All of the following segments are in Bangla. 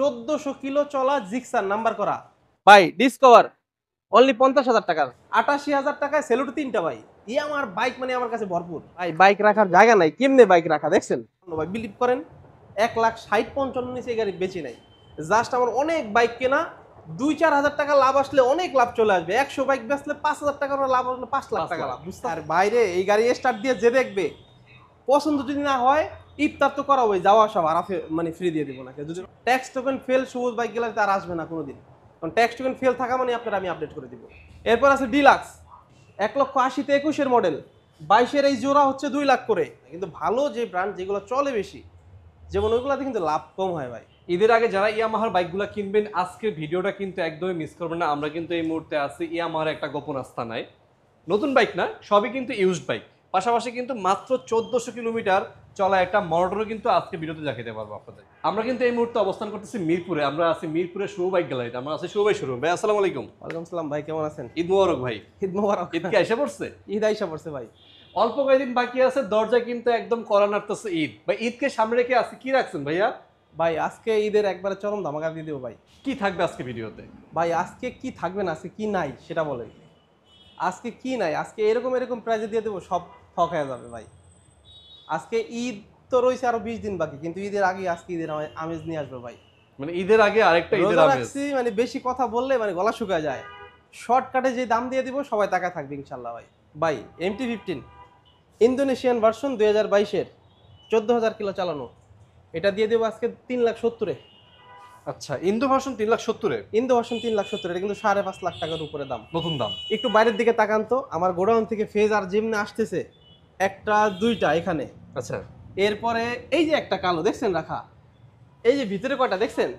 1400 কিলো চলা জিক্সার নাম্বার করা ভাই ডিসকভার অনলি 50,000 টাকার 88,000 টাকায় সেলুট তিনটা ভাই আমার বাইক মানে আমার কাছে ভরপুর ভাই বাইক রাখার জায়গা নাই কেমনে বাইক রাখা দেখছেন ভাই বিলিভ করেন 1,60,55 নিচে গাড়ি বেচি নাই জাস্ট আমার অনেক বাইক কেনা 2-4 হাজার টাকা লাভ আসলে অনেক লাভ চলে আসবে 100 বাইক বেচলে 5,000 টাকার লাভ আসলে 5 লাখ টাকা লাভ বুঝতে আর বাইরে এই গাড়ি স্টার্ট দিয়ে যে দেখবে পছন্দ যদি না হয় ইফতার তো করা হয় যাওয়া আসা ভাড়া মানে ফ্রি দিয়ে দিব না যদি ট্যাক্স টোকেন ফেল সবুজ বাইক গেলে তার আসবে না কোনোদিন কারণ ট্যাক্স টোকেন ফেল থাকা মানে আপনার আমি আপডেট করে দিব এরপর আছে ডিলাক্স 1,80,000 21-এর মডেল 22-এর এই জোড়া হচ্ছে 2 লাখ করে কিন্তু ভালো যে ব্র্যান্ড যেগুলো চলে বেশি যেমন ওইগুলোতে কিন্তু লাভ কম হয় ভাই ঈদের আগে যারা ইয়ামাহার বাইকগুলো কিনবেন আজকের ভিডিওটা কিন্তু একদমই মিস করবেন না। আমরা কিন্তু এই মুহূর্তে আছি ইয়ামাহার একটা গোপন আস্তানায়। নতুন বাইক না, সবই কিন্তু ইউজড বাইক, পাশাপাশি কিন্তু মাত্র 1400 কিলোমিটার চলা একটা মোটরও কিন্তু আজকে ভিডিওতে দেখাতে পারবো আপনাদের। আমরা কিন্তু এই মুহূর্তে অবস্থান করতেছি মিরপুরে। আমরা আছি মিরপুরে শুভ বাইক গ্যালারিতে। আমরা আছি শুভ ভাই শোরুম। ভাই আসসালামু আলাইকুম। ওয়ালাইকুম আসসালাম ভাই, কেমন আছেন? ঈদ মোবারক ভাই। ঈদ মোবারক। ঈদ কি এসে পড়ছে? ঈদ আইসা পড়ছে ভাই, অল্প কয়েকদিন বাকি আছে, দরজা কিন্তু একদম কড়া নাড়তেছে ঈদ। ভাই ঈদকে সামনে রেখে আজকে কি রাখছেন ভাইয়া? ভাই আজকে ঈদের একবারে চরম ধামাকা দিয়ে দেবো ভাই। কি থাকবে আজকে ভিডিওতে? ভাই আজকে কি থাকবে না, আজকে কি নাই সেটা বলেন। আজকে কি নাই, আজকে এরকম এরকম প্রাইজে দিয়ে দেবো, সব ঠক হয়ে যাবে ভাই। আজকে ঈদ তো রয়েছে আরো 20 দিন বাকি, কিন্তু ঈদের আগে আজকে ঈদের আমেজ নিয়ে আসবে ভাই। মানে ঈদের আগে আরেকটা ঈদের রোজা আমেজ। রাখছি, মানে বেশি কথা বললে মানে গলা শুকায় যায়। শর্টকাটে যে দাম দিয়ে দিব সবাই তাকায় থাকবে ইনশাল্লাহ ভাই। ভাই MT-15 ইন্দোনেশিয়ান ভার্সন 2022-এর 14,000 কিলো চালানো, এটা দিয়ে দেবো আজকে 3,70,000-এ। আচ্ছা, ইন্দো ভার্সন 3,70,000-এ? ইন্দো ভার্সন 3,70,000, এটা কিন্তু 5.5 লাখ টাকার উপরে দাম, নতুন দাম। একটু বাইরের দিকে তাকান তো, আমার গোডাউন থেকে ফেজ আর যেমনি আসতেছে একটা দুইটা এখানে, আচ্ছা, এরপরে এই যে একটা কালো দেখছেন রাখা, এই যে ভিতরে কয়টা দেখছেন।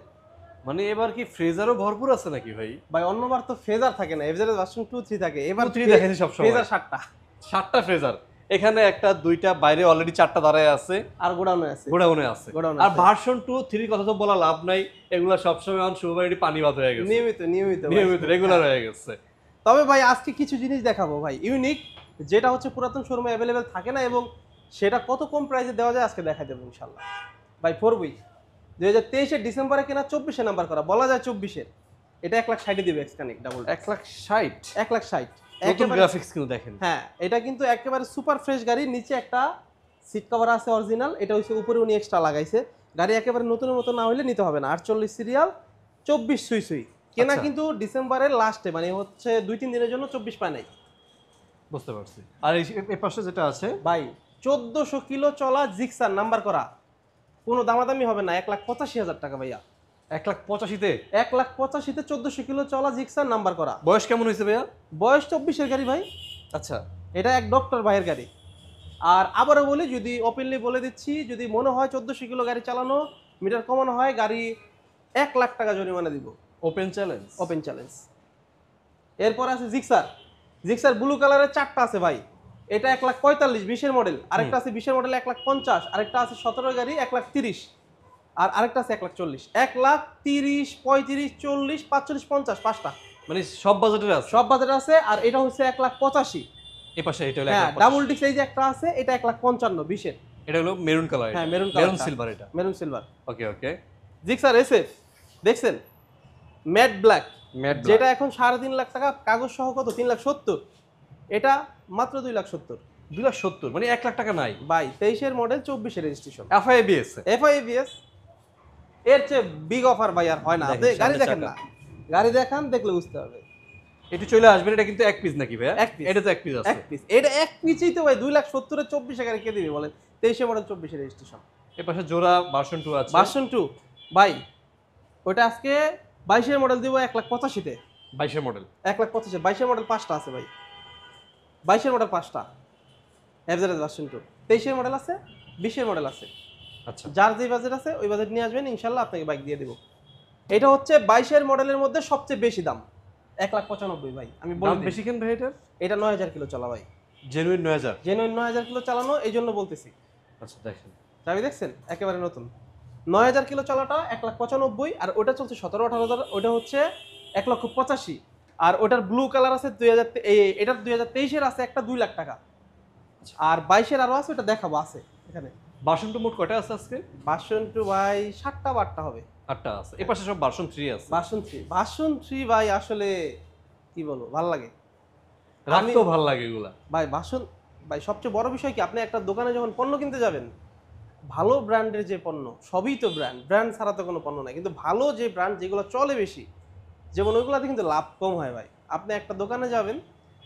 মানে এবার কি ফ্রেজারও ভরপুর আছে নাকি ভাই? ভাই অন্যবার তো ফেজার থাকে না, এফজেড ভার্সন 2-3 থাকে, এবার 2-3 দেখেছি সব সময়। ফেজার 7টা 7টা ফ্রেজার, এখানে একটা দুইটা, বাইরে অলরেডি 4টা দাঁড়ায় আছে, আর গোডাউনে আছে। গোডাউনে আছে। গোডাউনে আর আছে। ভার্সন 2-3 কথা তো বলা লাভ নাই, এগুলা সবসময় অন শুভবাড়ি পানিবাদ হয়ে গেছে, নিয়মিত ভাই। নিয়মিত রেগুলার হয়ে গেছে। তবে ভাই আজকে কিছু জিনিস দেখাবো ভাই ইউনিক, যেটা হচ্ছে পুরাতন শোরুমে অ্যাভেলেবেল থাকে না, এবং সেটা কত কম প্রাইসে দেওয়া যায় আজকে দেখাই দেবো ইনশাল্লাহ ভাই। 4 2023-এর ডিসেম্বরে কেনা, 24-এ নাম্বার করা, বলা যায় 24-এর, এটা 1,60,000 দিবে এক্সকানিক ডাবল। 1,60,000? 1,60,000 নতুন গ্রাফিক্স কিন্তু দেখেন। হ্যাঁ, এটা কিন্তু একেবারে সুপার ফ্রেশ গাড়ি। নিচে একটা সিট কভার আছে অরিজিনাল, এটা হচ্ছে উপরে উনি এক্সট্রা লাগাইছে। গাড়ি একেবারে নতুনের মতো না হলে নিতে হবে না। 48 সিরিয়াল, 24 সুই কেনা, আচ্ছা। কিন্তু ডিসেম্বরের লাস্টে, মানে হচ্ছে 2-3 দিনের জন্য 24 পায় নাই। বুঝতে পারছি। আর এই পাশে যেটা আছে ভাই 1400 কিলো চলা জিক্সার নাম্বার করা, কোনো দামাদামি হবে না, 1,85,000 টাকা ভাইয়া। 1,85,000-তে? 1,85,000-তে 1400 কিলো চলা জিক্সার নাম্বার করা। বয়স কেমন হয়েছে ভাইয়া? বয়স 24-এর গাড়ি ভাই। আচ্ছা, এটা এক ডক্টর ভাইয়ের গাড়ি। আর আবারও বলি, যদি ওপেনলি বলে দিচ্ছি, যদি মনে হয় 1400 কিলো গাড়ি চালানো, মিটার কমানো হয়, গাড়ি 1 লাখ টাকা জরিমানা দিব। Open challenge. Open challenge. এরপর আছে জিক্সার ব্লু কালারের 4টা আছে ভাই, এটা 1,45,000 20-এর মডেল, আরেকটা আছে 20-এর মডেল 1,50,000, আরেকটা আছে 17 গাড়ি 1,30,000, আর আরেকটা আছে 1,40,000। 1,30,000, 35,000, 40, 45, 50, 5টা, মানে সব বাজেটের আছে? সব বাজেট আছে। আর এটা হচ্ছে 1,85,000। এই পাশে এটা হলো হ্যাঁ, 1,55,000। ডাবল ডিস্ক এই যে একটা আছে, এটা 1,55,000 20-এর। এটা হলো মেরুন কালার। হ্যাঁ, মেরুন সিলভার। এটা মেরুন সিলভার। ওকে ওকে। জিক্সার SF দেখছেন, ম্যাট ব্ল্যাক, যেটা এখন 3.5 লাখ টাকা, কাগজ সহ কত 3,70,000, এটা মাত্র 2,70,000। 2,70,000 মানে 1 লাখ টাকা নাই ভাই 23-এর মডেল, 24-এর রেজিস্ট্রেশন, FIABS। FIABS, এর চেয়ে বিগ অফার ভাই আর হয় না। আপনি গাড়ি দেখেন না, গাড়ি দেখান, দেখলে বুঝতে হবে। একটু চলে আসবেন। এটা কিন্তু এক পিস নাকি ভাইয়া? এক পিস। এটা তো এক পিস আছে। এক পিস, এটা এক পিসই তো ভাই 2,70,000-এর 24-এ গাড়ি কে দিবে বলেন? 23-এর মডেল, 24-এর রেজিস্ট্রেশন। এই পাশে জোড়া ভার্সন 2 আছে। ভার্সন 2 ভাই, ওটা আজকে 22-এর মডেল দিব 1,85,000-তে। 22-এর মডেল 1,85,000, 22-এর মডেল 5টা আছে ভাই, 22-এর মডেল 5টা, এভারেজ ভার্সন 2। 23-এর মডেল আছে, 20-এর মডেল আছে। আচ্ছা, যার যে বাজেট আছে ওই বাজেট নিয়ে আসবেন, ইনশাল্লাহ আপনাকে বাইক দিয়ে দেবো। এটা হচ্ছে 22-এর মডেলের মধ্যে সবচেয়ে বেশি দাম, 1,95,000 ভাই। আমি বলি বেশি কেন ভাই এটার? এটা 9,000 কিলো চলা ভাই, জেনুইন 9,000। জেনুইন 9,000 কিলো চালানো, এই জন্য বলতেছি। আচ্ছা দেখেন, চাবি দেখছেন, একেবারে নতুন। 9,000 কিলো চলাটা 1,95,000, আর ওটা চলছে 17-18,000, ওটা হচ্ছে 1,85,000। আর ওটার ব্লু কালার আছে 2000, এটার 2023-এর আছে একটা 2 লাখ টাকা, আর 22-এর আরো আছে, ওটা দেখাবো আছে এখানে। ভার্সন 2 মোট কয়টা আছে আজকে? ভার্সন 2 ভাই 7টা বা 8টা হবে। 8টা আছে, এই পাশে সব ভার্সন 3 আছে। ভার্সন 3 ভাই আসলে কি বলবো, ভালো লাগে, রাখতেও ভালো লাগে এগুলা ভাই ভাই সবচেয়ে বড় বিষয় কি, আপনি একটা দোকানে যখন পণ্য কিনতে যাবেন, ভালো ব্র্যান্ডের যে পণ্য, সবই তো ব্র্যান্ড ছাড়া তো কোনো পণ্য নাই, কিন্তু ভালো যে ব্র্যান্ড যেগুলো চলে বেশি, যেমন ওইগুলোতে কিন্তু লাভ কম হয় ভাই। আপনি একটা দোকানে যাবেন,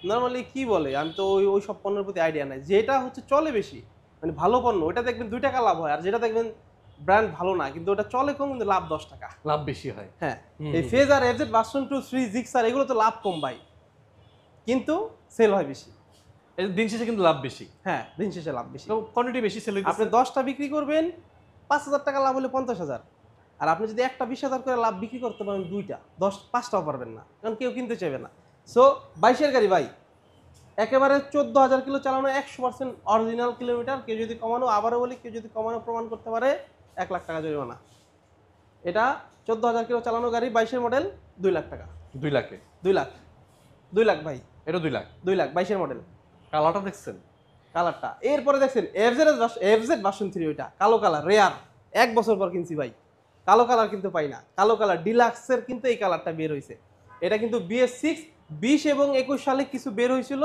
নর্মালি কি বলে, আমি তো ওই সব পণ্যের প্রতি আইডিয়া নাই, যেটা হচ্ছে চলে বেশি মানে ভালো পণ্য, ওইটা দেখবেন 2 টাকা লাভ হয়, আর যেটা দেখবেন ব্র্যান্ড ভালো না কিন্তু ওটা চলে কম কিন্তু লাভ 10 টাকা, লাভ বেশি হয়। হ্যাঁ। এই ফেজার, এফজেড, ভার্সন 2, 3, জিক্সার এগুলো তো লাভ কম ভাই, কিন্তু সেল হয় বেশি। এই দিন শেষে কিন্তু লাভ বেশি। হ্যাঁ, দিন শেষে লাভ বেশি। কোয়ান্টিটি বেশি সেল হইতেছে। আপনি 10টা বিক্রি করবেন, 5,000 টাকা লাভ হলে 50,000, আর আপনি যদি একটা 20,000 করে লাভ বিক্রি করতে পারেন, 2টা 5টাও পারবেন না, কারণ কেউ কিনতে চাইবে না। সো 22-এর গাড়ি ভাই, একেবারে 14,000 কিলো চালানো, 100% অরিজিনাল কিলোমিটার। কেউ যদি কমানো, আবারও বলি, কেউ যদি কমানো প্রমাণ করতে পারে 1 লাখ টাকা জরিমানা। এটা 14,000 কিলো চালানো গাড়ি, 22-এর মডেল, 2 লাখ টাকা। 2 লাখে? 2 লাখ, 2 লাখ ভাই, এটা 2 লাখ। 2 লাখ 22-এর মডেল। কালারটা দেখছেন? কালারটা এরপরে দেখছেন এফজেড ভার্সন 3, ওইটা কালো কালার, রেয়ার, 1 বছর পর কিনছি ভাই, কালো কালার কিন্তু পাই না। কালো কালার ডিলাক্সের কিন্তু এই কালারটা বের হয়েছে। এটা কিন্তু BS6 20 এবং 21 সালে কিছু বের হয়েছিল,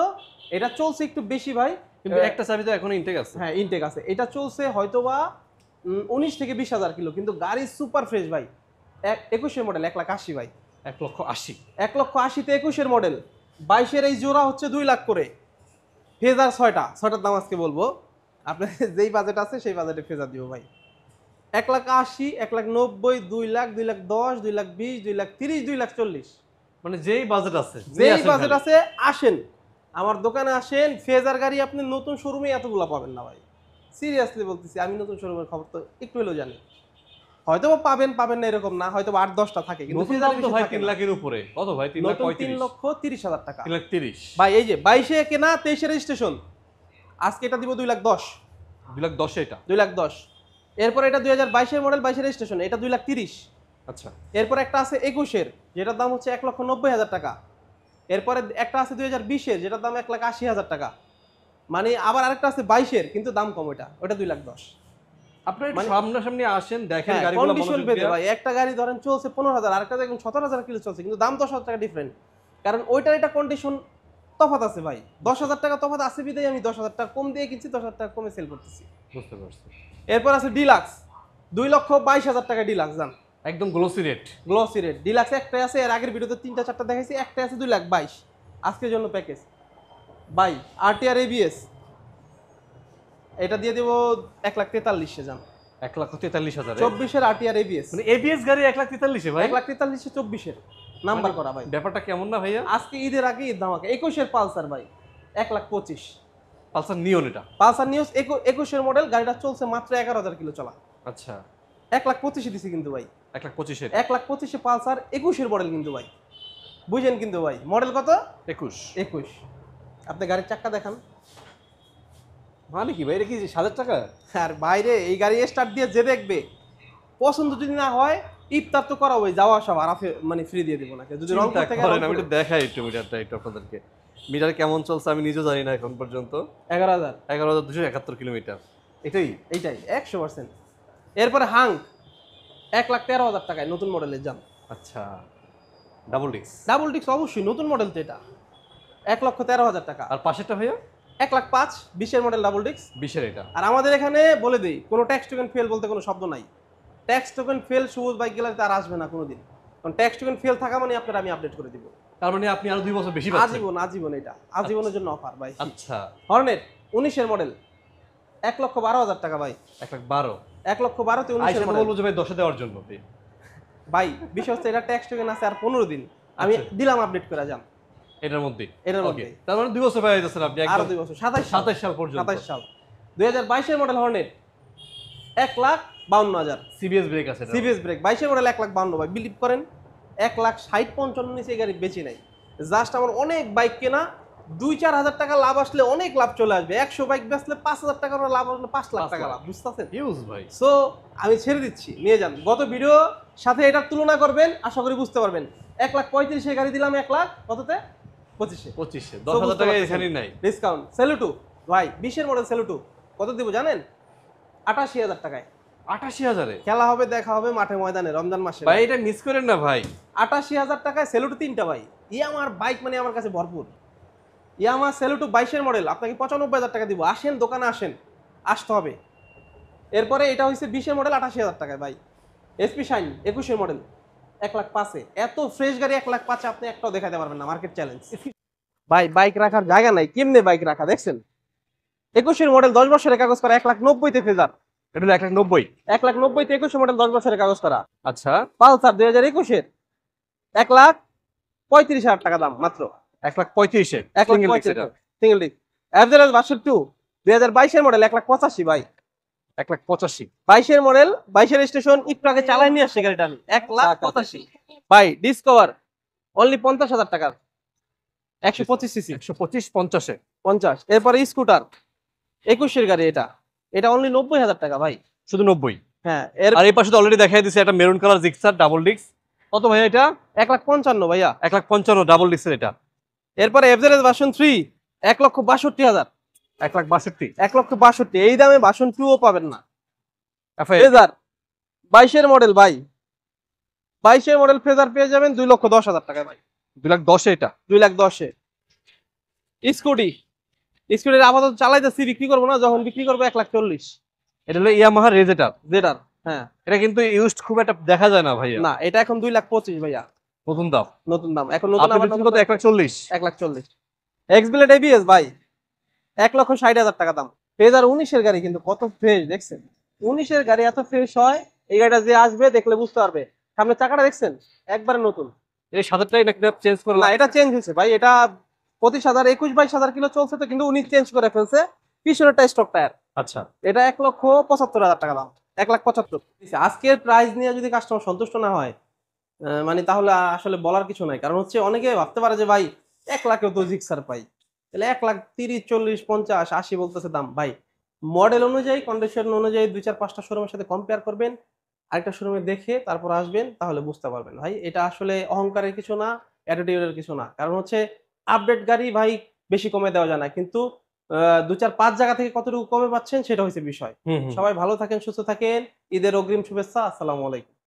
এটা চলছে একটু বেশি ভাই, কিন্তু একটা চাবি তো এখনো ইনটেক আছে। হ্যাঁ, ইনটেক আছে। এটা চলছে হয়তোবা 19 থেকে 20,000 কিলো, কিন্তু গাড়ি সুপার ফ্রেশ ভাই। 21-এর মডেল, 1,80,000 ভাই, 1,80,000। 1,80,000-তে 21-এর মডেল। 22-এর এই জোড়া হচ্ছে 2 লাখ করে। ফেজার 6টার দাম আজকে বলবো, আপনার যেই বাজেট আছে সেই বাজেটে ফেজার দিব ভাই। 1,80,000, 1,90,000, 2 লাখ, 2,10,000, 2,20,000, 2,30,000, 2,40,000, মানে যেই বাজেট আছে, যেই বাজেট আছে আসেন আমার দোকানে, আসেন। ফেজার গাড়ি আপনি নতুন শোরুমে এতগুলো পাবেন না ভাই, সিরিয়াসলি বলতেছি। আমি নতুন শোরুমের খবর তো একটু হলেও জানি, হয়তো পাবেন না এরকম না, হয়তো 8-10টা থাকে, কিন্তু নতুন দাম তো ভাই 3 লাখের উপরে। কত ভাই? 3,30,000 টাকা। 3,30,000 ভাই এই যে 22-এ কেনা, 23-এ রেজিস্ট্রেশন, আজকে এটা দিব 2,10,000। 2,10,000 এটা? 2,10,000। এরপর এটা 2022-এর মডেল, 22-এর রেজিস্ট্রেশন, এটা 2,30,000। আচ্ছা। এরপর একটা আছে 21-এর, যেটার দাম হচ্ছে 1,90,000 টাকা। এরপরে একটা আছে 2020-এর, যেটার দাম 1,80,000 টাকা। মানে আবার আরেকটা আছে 22-এর, কিন্তু দাম কম, ওটা 2,10,000। আপনারা একটু সামনাসামনি আসেন, দেখেন হ্যাঁ, গাড়িগুলো কন্ডিশন মনোযোগ ভেদে দিয়ে। ভাই, একটা গাড়ি ধরেন চলছে 15,000, আরেকটা দেখুন 17,000 কিলো চলছে, কিন্তু দাম 10,000 টাকা ডিফারেন্ট, কারণ ওইটার এটা কন্ডিশন তফাৎ আছে ভাই। 10,000 টাকা তফাৎ আছে বিধায় আমি 10,000 টাকা কম দিয়ে কিনছি, 10,000 টাকা কমে সেল করতেছি। বুঝতে পারছি। এরপর আছে ডিলাক্স, 2,22,000 টাকা ডিলাক্স দাম, একদম glossy rate. Glossy red deluxe একটাই আছে। এর আগের ভিডিওতে 3-4টা দেখাইছি, একটাই আছে 2,22,000। আজকের জন্য প্যাকেজ বাই। RTR ABS, এটা দিয়ে দেবো 1,43,000 যান। 1,43,000? 24-এর RTR ABS, মানে এবিএস গাড়ি 1,43,000 ভাই? 1,43,000, 24-এর নাম্বার করা ভাই। ব্যাপারটা কেমন না ভাইয়া? আজকে ঈদের আগে ঈদ ধামাকা। 21-এর পালসার ভাই, 1,25,000। পালসার নিয়ন এটা? পালসার নিউজ 21-এর মডেল, গাড়িটা চলছে মাত্র 11,000 কিলো চলা। আচ্ছা। 1,25,000 দিছি কিন্তু ভাই, 1,25,000? 1,25,000 পালসার, 21-এর মডেল কিন্তু ভাই, বুঝেন কিন্তু ভাই। মডেল কত? 21। আপনি গাড়ির চাক্কা দেখান। মানে কি ভাই, এটা কি 7,000 টাকা? আর বাইরে এই গাড়ি স্টার্ট দিয়ে যে দেখবে, পছন্দ যদি না হয়, ইফতার তো করা হয়, যাওয়া সব আর মানে ফ্রি দিয়ে দিব না, যদি রংপুর থেকে। আমি একটু দেখাই একটু মিটারটা একটু আপনাদেরকে। মিটার কেমন চলছে আমি নিজেও জানি না এখন পর্যন্ত। 11,000, 11,271 কিলোমিটার। এটাই? এইটাই 100%। এরপরে হাং, 1,13,000 টাকায় নতুন মডেলের যান। আচ্ছা, ডাবল ডিস্ক? ডাবল ডিস্ক অবশ্যই, নতুন মডেল তো এটা, 1,13,000 টাকা। আর পাশেরটা ভাইয়া? 1,05,000, 20-এর মডেল ডাবল ডিস্ক। 20-এর এটা? আর আমাদের এখানে বলে দিই, কোনো ট্যাক্স টোকেন ফেল বলতে কোনো শব্দ নাই। ট্যাক্স টোকেন ফেল সবুজ বাইক গ্যালারিতে আর আসবে না কোনোদিন, কারণ ট্যাক্স টোকেন ফেল থাকা মানে আপনার আমি আপডেট করে দিব। তার মানে আপনি আরো 2 বছর বেশি পাচ্ছেন? আজীবন, এটা আজীবনের জন্য অফার ভাই। আচ্ছা। হর্নেট 19-এর মডেল, 1,12,000 টাকা ভাই। 1,12,000? 1,12,000-তে 19-এর আইসা মডেল বলবো যে ভাই 10 দেওয়ার জন্য ভাই। বিষয় হচ্ছে এটা ট্যাক্স টোকেন আছে আর 15 দিন, আমি দিলাম আপডেট করে যান এটার মধ্যে। এটার মধ্যে। তার মানে 2 বছর পাই যাচ্ছেন আপনি আরো একদম। 2 বছর, 27 সাল পর্যন্ত। 27 সাল। 2022-এর মডেল হর্নেট, 1,52,000। সিবিএস ব্রেক আছে এটা? CBS brake. 22-এর মডেল 1,52,000 ভাই, বিলিভ করেন 1,60,55 নিচে এই গাড়ি বেশি নাই। জাস্ট আমার অনেক বাইক কেনা, 2-4 হাজার টাকা লাভ আসলে অনেক লাভ চলে আসবে। 100 বাইক বেচলে 5,000 টাকার লাভ আসলে 5 লাখ টাকা লাভ, বুঝতেছেন? হিউজ ভাই। সো আমি ছেড়ে দিচ্ছি, নিয়ে যান। গত ভিডিও সাথে এটার তুলনা করবেন, আশা করি বুঝতে পারবেন। 1,35,000 গাড়ি দিলাম, 1 লাখ কততে? 25-এ। 25-এ 10,000 টাকা এখানে নাই ডিসকাউন্ট। সেলুটু ভাই, 20-এর মডেল সেলুটু কত দিব জানেন? 88,000 টাকায়। 88,000-এ খেলা হবে, দেখা হবে মাঠে ময়দানে রমজান মাসে। ভাই এটা মিস করেন না ভাই। 88,000 টাকায় সেলুটো 3টা ভাই। আমার বাইক মানে আমার কাছে ভরপুর। আমার সেলুটো 22-এর মডেল, আপনাকে 95,000 টাকা দিব। আসেন, দোকানে আসেন, আসতে হবে। এরপরে এটা হচ্ছে 20-এর মডেল 88,000 টাকায় ভাই। এসপি শাইন 21-এর মডেল 1,05,000-এ। এত ফ্রেশ গাড়ি 1,05,000 আপনি একটাও দেখাতে পারবেন না, মার্কেট চ্যালেঞ্জ। ভাই বাইক রাখার জায়গা নাই, কেমনে বাইক রাখা দেখছেন? 21-এর মডেল 10 বছরের কাগজ করা 1,90,000-তে ফেজার। এটা হলো 1,90,000। 1,90,000-তে 21-এর মডেল 10 বছরের কাগজ করা। আচ্ছা, পালসার 2021-এর 1,35,000 টাকা দাম মাত্র। 1,35,000 সিঙ্গেল ডিস্ক এভারেজ ভার্সন 2 2022-এর মডেল 1,85,000 ভাই। 1,85,000। 22-এর মডেল, 22-এর স্টেশন, একটু আগে চালাই নিয়ে আসছে গাড়িটা আমি। 1,85,000 ভাই। ডিসকভার অনলি 50,000 টাকা, 125 সিসি। 125 50-এ 50। এরপরে স্কুটার 21-এর গাড়ি, এটা অনলি 90,000 টাকা ভাই। শুধু 90। হ্যাঁ, আর এই পাশে তো অলরেডি দেখাই দিছে একটা maroon colour Gixxer double disc. কত ভাই এটা? 1,55,000 ভাইয়া। 1,55,000 ডাবল ডিস্কের এটা। এরপরে এভারেজ ভার্সন 3 1,62,000। 1,62,000। 1,62,000 এই দামে ভার্সন 2 ও পাবেন না। FI ফেজার 22-এর মডেল ভাই। 22-এর মডেল ফেজার পেয়ে যাবেন 2,10,000 টাকা ভাই। 2,10,000 এটা। 2,10,000-এ স্কুটির আপাতত চালাইতেছি, বিক্রি করবো না, যখন বিক্রি করবো 1,40,000। এটা হলো ইয়ামাহা রেজেটার। জেডার, হ্যাঁ। এটা কিন্তু ইউজড খুব একটা দেখা যায় না ভাইয়া। না, এটা এখন 2,25,000 ভাইয়া, নতুন দাম। নতুন দাম এখন। নতুন আপনি দিচ্ছেন কত? 1,40,000। 1,40,000। এক্সবিলেট এবিএস ভাই 1,60,000 টাকা দাম। ফেজার 19-এর গাড়ি, কিন্তু কত ফ্রেশ দেখছেন? 19-এর গাড়ি এত ফ্রেশ হয়, এই গাড়িটা যে আসবে দেখলে বুঝতে পারবে। সামনে চাকাটা দেখছেন, একবারে নতুন। এই 7,000টাই নাকি চেঞ্জ করে না, এটা চেঞ্জ হয়েছে ভাই। এটা 25,000 22,000 কিলো চলছে তো, কিন্তু উনি চেঞ্জ করে ফেলছে। পিছনেরটা স্টক টায়ার। আচ্ছা, এটা 1,75,000 টাকা দাম। 1,75,000। আজকের প্রাইস নিয়ে যদি কাস্টমার সন্তুষ্ট না হয়, মানে তাহলে আসলে বলার কিছু নাই। কারণ হচ্ছে অনেকে ভাবতে পারে যে ভাই 1,00,000-এও তো জিক্সার পাই, তাহলে 1,30,000 40 50 80 বলতেছে দাম। ভাই মডেল অনুযায়ী, কন্ডিশন অনুযায়ী 2-4-5টা শোরুমের সাথে কম্পেয়ার করবেন, আরেকটা শোরুমে দেখে তারপর আসবেন, তাহলে বুঝতে পারবেন। ভাই এটা আসলে অহংকারের কিছু না, অ্যাটিটিউডের কিছু না। কারণ হচ্ছে আপডেট গাড়ি ভাই বেশি কমে দেওয়া যায় না, কিন্তু 2-4-5 জায়গা থেকে কতটুকু কমে পাচ্ছেন সেটা হচ্ছে বিষয়। সবাই ভালো থাকেন, সুস্থ থাকেন। ঈদের অগ্রিম শুভেচ্ছা। আসসালামু আলাইকুম।